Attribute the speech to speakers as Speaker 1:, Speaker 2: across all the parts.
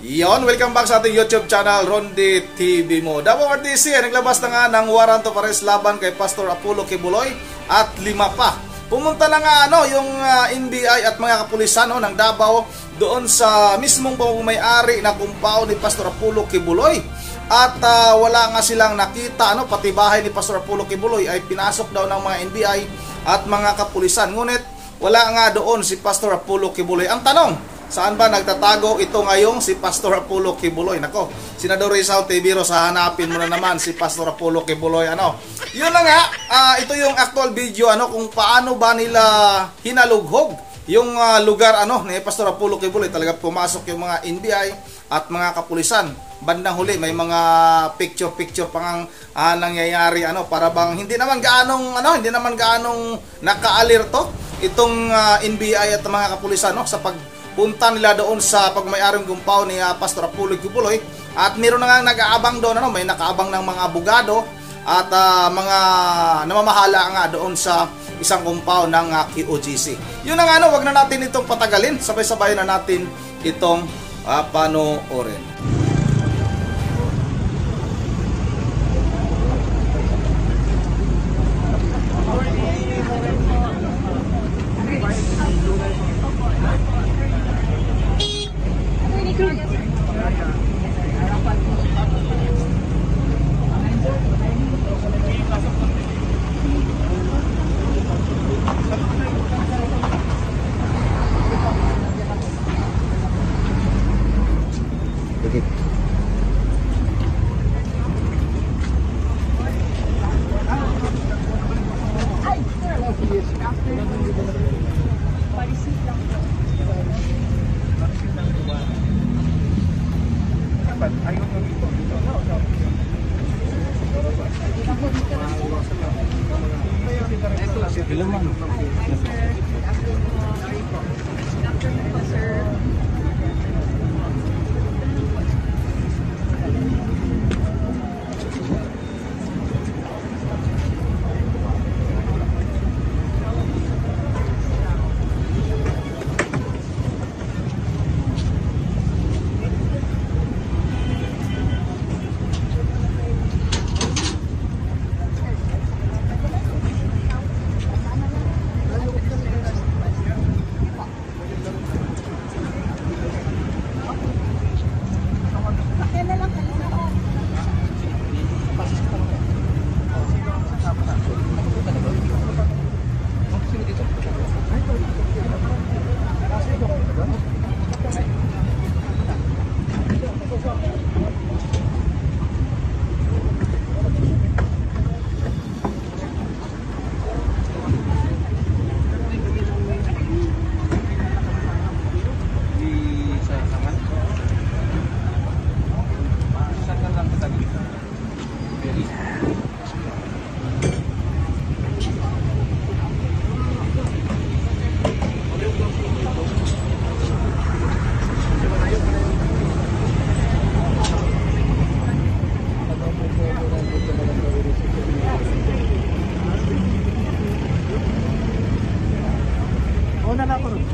Speaker 1: Yon, welcome back sa ating YouTube channel, Rondy TV mo. Davao RTC ay naglabas na nga ng warrant of arrest laban kay Pastor Apollo Kibuloy at 5 pa. Pumunta na nga yung NBI at mga kapulisan ng Davao doon sa mismong pamumuhay-ari na compound ni Pastor Apollo Kibuloy. At wala nga silang nakita, pati bahay ni Pastor Apollo Kibuloy ay pinasok daw ng mga NBI at mga kapulisan. Ngunit wala nga doon si Pastor Apollo Kibuloy. Ang tanong, saan ba nagtatago ito ngayong si Pastor Apollo Kibuloy? Nako, Senador Rizal TV, sa hanapin mo na naman si Pastor Apollo Kibuloy. Yun na nga, ito yung actual video kung paano ba nila hinalughog yung lugar ni Pastor Apollo Kibuloy. Talaga pumasok yung mga NBI at mga kapulisan. Bandang huli may mga picture pa ngang nangyayari para bang hindi naman gaanong naka-alerto itong NBI at mga kapulisan sa pagpunta nila doon sa pagmay-aring compound ni Pastor Apollo Kibuloy. At meron na nga nag-aabang doon, may nakaabang ng mga abogado at mga namamahala nga doon sa isang compound ng QOGC. Yun na nga, wag na natin itong patagalin, sabay-sabay na natin itong panoorin.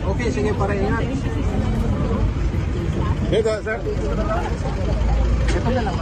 Speaker 2: Okay, sige, para ingat. Dito, sir. Ito na lang.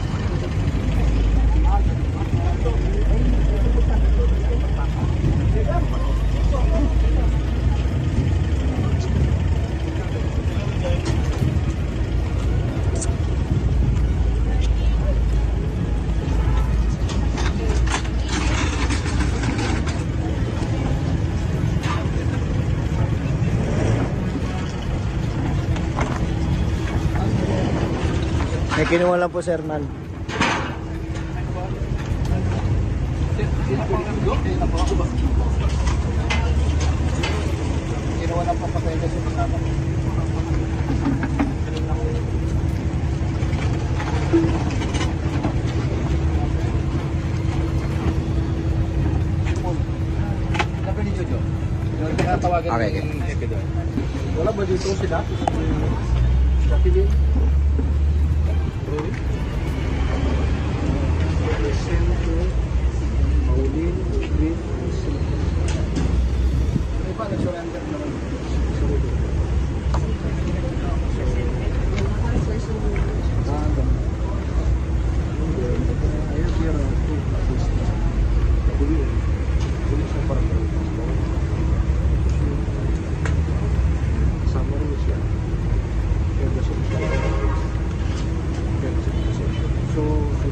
Speaker 3: May kinuha lang po, sir, man.
Speaker 2: Kinuha lang po pa kayo kasi kasama. Sabi ni Jojo, yung tinatawagan ng Hepe doon. Wala ba dito sila? Bakit din?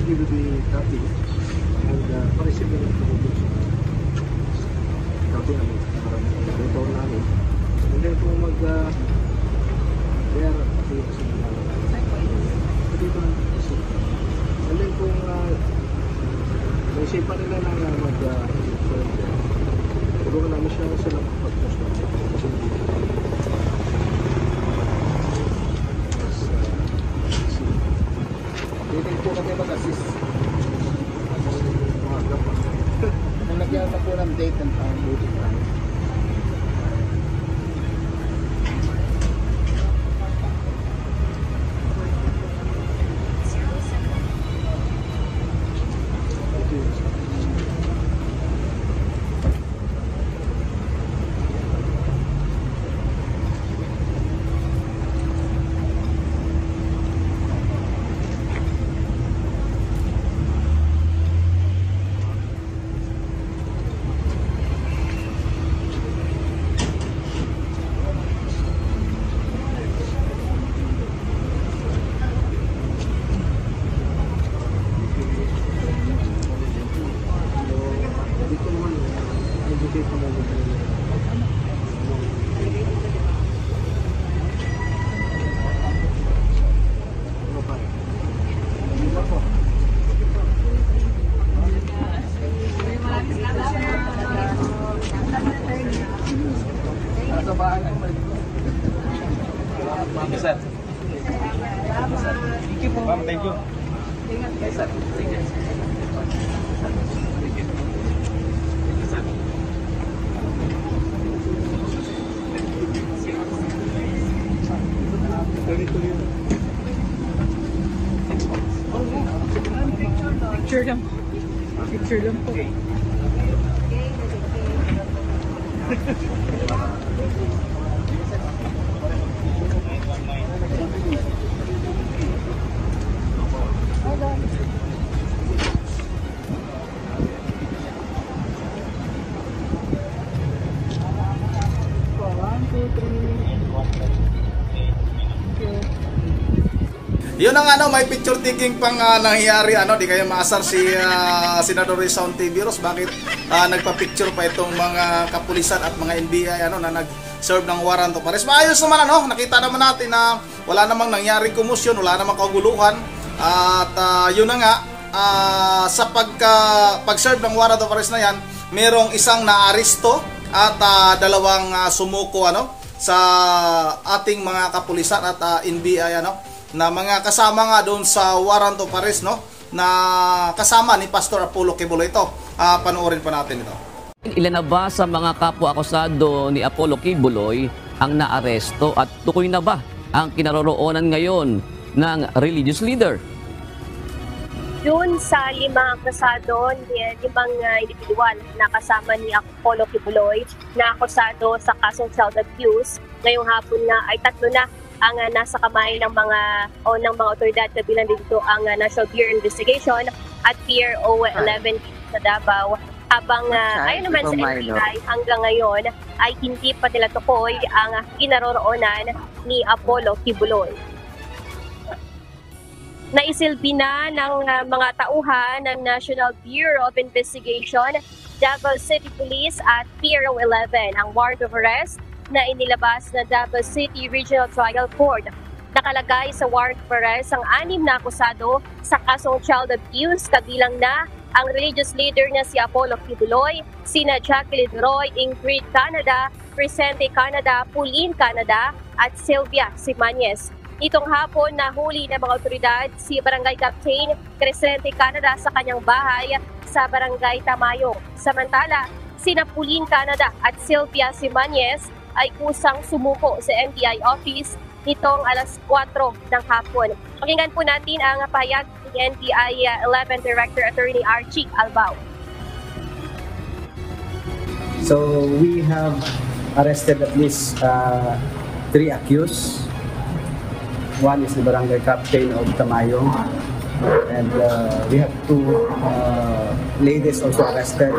Speaker 2: give you the copy and pa-receive na lang ito copy namin para return namin. And then kung there dito lang kasi. And then kung naisipan nila na tulungan namin sila pag-post namin. Dito po kami mag-assist. Nalagyan na po ng date and time.
Speaker 3: Thank you.
Speaker 4: Picture lang. Picture lang po.
Speaker 1: Yun ang may picture taking pang nangyayari, di kayo maasar si Senador Rizon Tiveros. Bakit nagpa-picture pa itong mga kapulisan at mga NBI na nag-serve ng warrant of arrest. Maayos naman nakita naman natin na wala namang nangyaring komusyon, wala namang kaguluhan. At yun na nga, sa pag-serve ng warrant of arrest na yan, merong isang naaresto at dalawang sumuko sa ating mga kapulisan at NBI na mga kasama nga doon sa warrant of arrest na kasama ni Pastor Apollo Kibuloy. Ito, panoorin pa natin ito.
Speaker 5: Ilan na ba sa mga kapwa-akusado ni Apollo Kibuloy ang naaresto at tukoy na ba ang kinaroroonan ngayon ng religious leader?
Speaker 6: Doon sa 5 akusado, 5 individual na kasama ni Apollo Kibuloy na akusado sa kasong child abuse, ngayong hapon na ay 3 na ang nasa kamay ng mga otoridad, kabilang dito ang National Bureau Investigation at Pier O11 sa Davao. Habang ayon naman sa NBI, hanggang ngayon ay hindi pa nila tukoy ang kinaroroonan ni Apollo Kibuloy. Naisilbi na ng mga tauhan ng National Bureau of Investigation, Davao City Police at Pier O11 ang warrant of arrest na inilabas na Davao City Regional Trial Court. Nakalagay sa warrant of arrest ang 6 na akusado sa kasong child abuse, kabilang na ang religious leader na si Apollo Kibuloy, sina Jacqueline Roy, Ingrid Canada, Crescente Canada, Pauline Canada at Sylvia Simanes. Itong hapon nahuli ng mga otoridad si Barangay Captain Crescente Canada sa kanyang bahay sa Barangay Tamayo. Samantala, sina Pauline Canada at Sylvia Simanes ay kusang sumuko sa NBI office nitong alas 4 ng hapon. Pakinggan po natin ang pahayag ni NBI 11 Director Attorney Archie Albao.
Speaker 7: So we have arrested at least 3 accused. One is the barangay captain of Tamayo, and we have 2 ladies also arrested.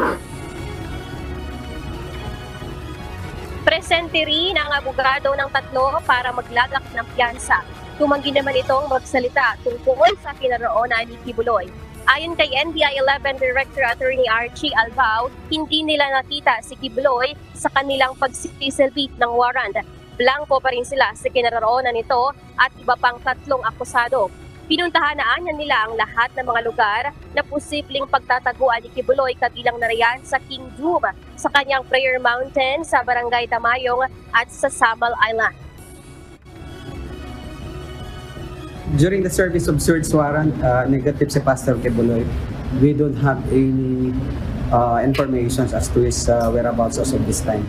Speaker 6: Presente rin ang abogado ng 3 para maglagak ng piyansa. Tumanggi naman itong magsalita tungkol sa kinaroonan ni Kibuloy. Ayon kay NBI 11 Director Attorney Archie Albao, hindi nila nakita si Quiboloy sa kanilang pagsisilbi ng warrant. Blanco pa rin sila sa kinaroroonan nito at iba pang 3 akusado. Pinuntahan na anya nila ang lahat ng mga lugar na posibleng pagtataguan ni Quiboloy, kabilang na riyan sa King Doom, sa kanyang Prayer Mountain, sa Barangay Tamayong at sa Samal Island.
Speaker 7: During the service of search warrant, negative si Pastor Quiboloy. We don't have any information as to his whereabouts as of this time.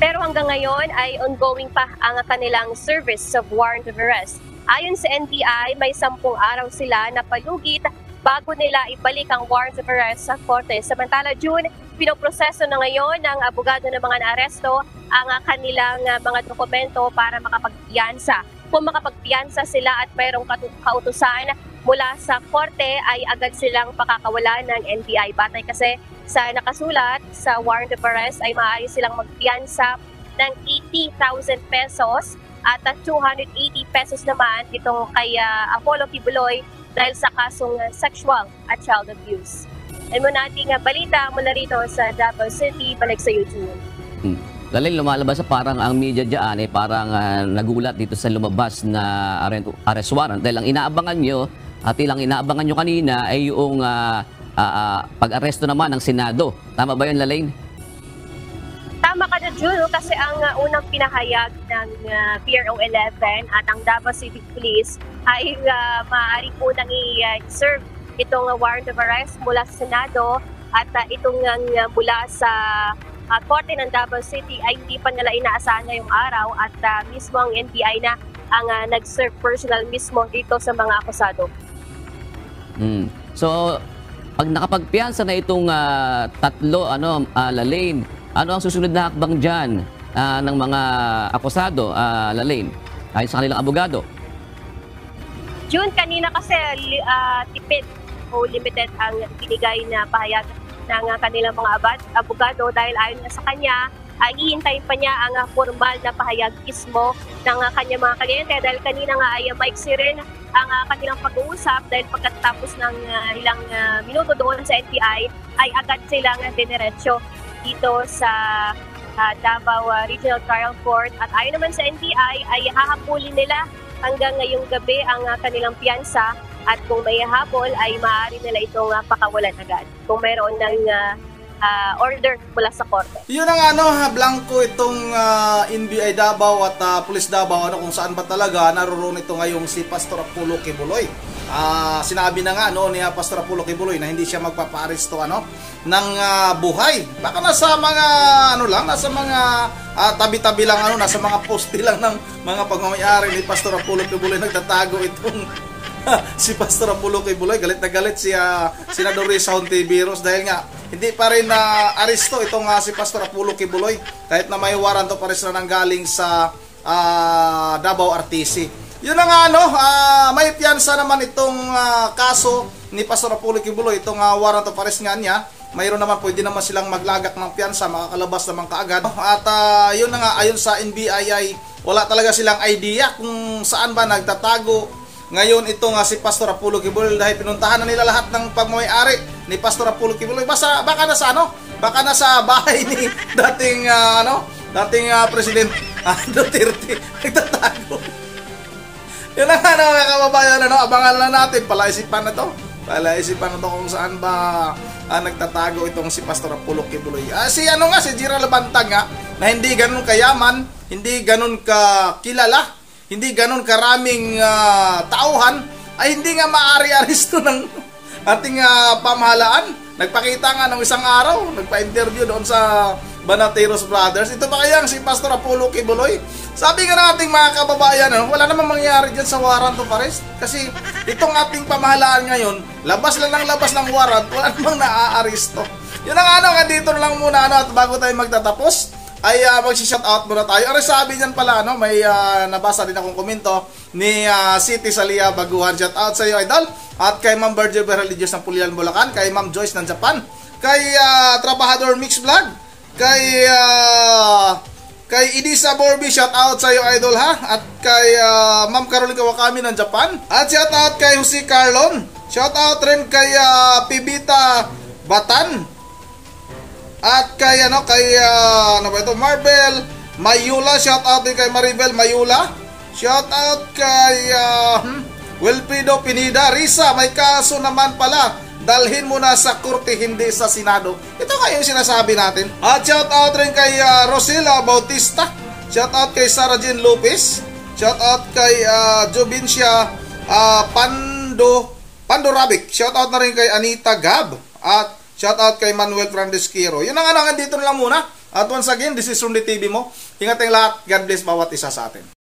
Speaker 6: Pero hanggang ngayon ay ongoing pa ang kanilang service of warrant of arrest. Ayon sa NBI, may 10 araw sila na palugit bago nila ibalik ang warrant of arrest sa korte. Samantala, June, pinoproseso na ngayon ng abogado ng mga naaresto ang kanilang mga dokumento para makapagpiyansa. Kung makapagpiyansa sila at mayroong kautusan mula sa korte, ay agad silang pakakawalan ng NBI. Batay kasi sa nakasulat sa warrant of arrest ay maaari silang magpiyansa ng 80,000 pesos at 280 pesos naman itong kay Apollo Quiboloy dahil sa kasong sexual at child abuse. Ay mo nating balita mula rito sa Davao City, balik sa YouTube.
Speaker 5: Lalay, lumalabas sa parang ang media dyan parang nagulat dito sa lumabas na arrest warrant dahil ang inaabangan nyo at ilang inaabangan nyo kanina ay yung pag-aresto naman ng Senado. Tama ba yun, Lalaine?
Speaker 6: Tama ka na, Jules, kasi ang unang pinahayag ng PRO 11 at ang Davao City Police ay maaari po nang i-serve itong warrant of arrest mula sa Senado at itong mula sa korte ng Davao City ay hindi pa nila inaasahan ngayong araw at mismo ang NBI na ang nag-serve personal mismo dito sa mga akusado.
Speaker 5: So, pag nakapagpiyansa na itong tatlo, Lalaine, ano ang susunod na hakbang dyan ng mga akusado, Lalaine, ayon sa kanilang abogado?
Speaker 6: June, kanina kasi tipid o limited ang binigay na pahayag ng kanilang mga abogado dahil ayon sa kanya, ay hihintayin pa niya ang formal na pahayag mismo ng kanyang mga kliyente dahil kanina nga ay maiksi rin ang kanilang pag-uusap dahil pagkatapos ng ilang minuto doon sa NBI ay agad silang dineresyo dito sa Davao Regional Trial Court at ayon naman sa NBI ay hahabulin nila hanggang ngayong gabi ang kanilang piyansa at kung may habol ay maaari nila itong pakawalan agad kung mayroon ng order mula sa korte.
Speaker 1: Yun ang blanco itong NBI Davao at Police Davao kung saan ba talaga naroon ito ngayong si Pastor Apollo Quiboloy. Sinabi na nga ni Pastor Apollo Quiboloy na hindi siya magpapaaresto ng buhay. Baka nasa mga nasa mga tabi-tabi lang nasa mga poste lang ng mga pagmamayari ni Pastor Apollo Quiboloy nagtatago itong si Pastor Apollo Quiboloy. Galit na galit si Senador Risa Hontiveros dahil nga hindi pa rin aresto itong si Pastor Apollo Quiboloy kahit na may warrant of arrest na nanggaling sa Davao RTC. Yun na nga may piyansa naman itong kaso ni Pastor Apollo Quiboloy, itong warrant of arrest nga niya. Mayroon naman, pwede naman silang maglagak ng piyansa, makakalabas naman kaagad. At yun na nga, ayon sa NBI ay wala talaga silang idea kung saan ba nagtatago ngayon ito si Pastor Apollo Quiboloy dahil pinuntahan na nila lahat ng pagmamayari ni Pastor Apollo Quiboloy. Baka nasa bahay ni dating President Duterte nagtatago. Yun ang mga kababayan, abangan lang natin, palaisipan na to kung saan ba nagtatago itong si Pastor Apollo Quiboloy. Si Gerald Bantag nga na hindi ganun kayaman, hindi ganun kakilala, hindi ganun karaming tauhan, ay hindi nga maaari aresto ng ating pamahalaan. Nagpakita nga ng isang araw, nagpa-interview doon sa Banateros Brothers. Ito ba kayang si Pastor Apollo Quiboloy? Sabi nga ng ating mga kababayan, wala namang mangyayari dyan sa warrant of arrest. Kasi itong ating pamahalaan ngayon, labas ng warrant, wala namang naaaresto. Yun ang dito lang muna at bago tayo magtatapos, ay mag-shoutout muna tayo. Ang sabi niyan pala, may nabasa din akong komento ni City Salia Baguhan. Shoutout sa iyo, Idol. At kay Ma'am Virgil Religious ng Pulilan, Bulacan. Kay Ma'am Joyce ng Japan. Kay Trabajador Mix Vlog. Kay Idisa Borby, shoutout sa iyo, Idol, ha. At kay Ma'am Caroline Kawakami ng Japan. At shoutout kay Jose Carlon Shout out rin kay Pibita Batan. At kay ano ba ito? Marvel Mayula. Shout out din kay Maribel Mayula. Shout out kay Wilfredo Pinida. Risa, may kaso naman pala. Dalhin mo na sa korte, hindi sa Senado. Ito nga yung sinasabi natin. At shout out rin kay Rosela Bautista. Shout out kay Sarah Jean Lopez. Shout out kay Jovincia Pandorabic. Shout out na rin kay Anita Gab. At shout out kay Manuel Frandesquero. Yun ang dito na lang muna. At once again, this is Ronde TV mo. Ingat tayong lahat. God bless bawat isa sa atin.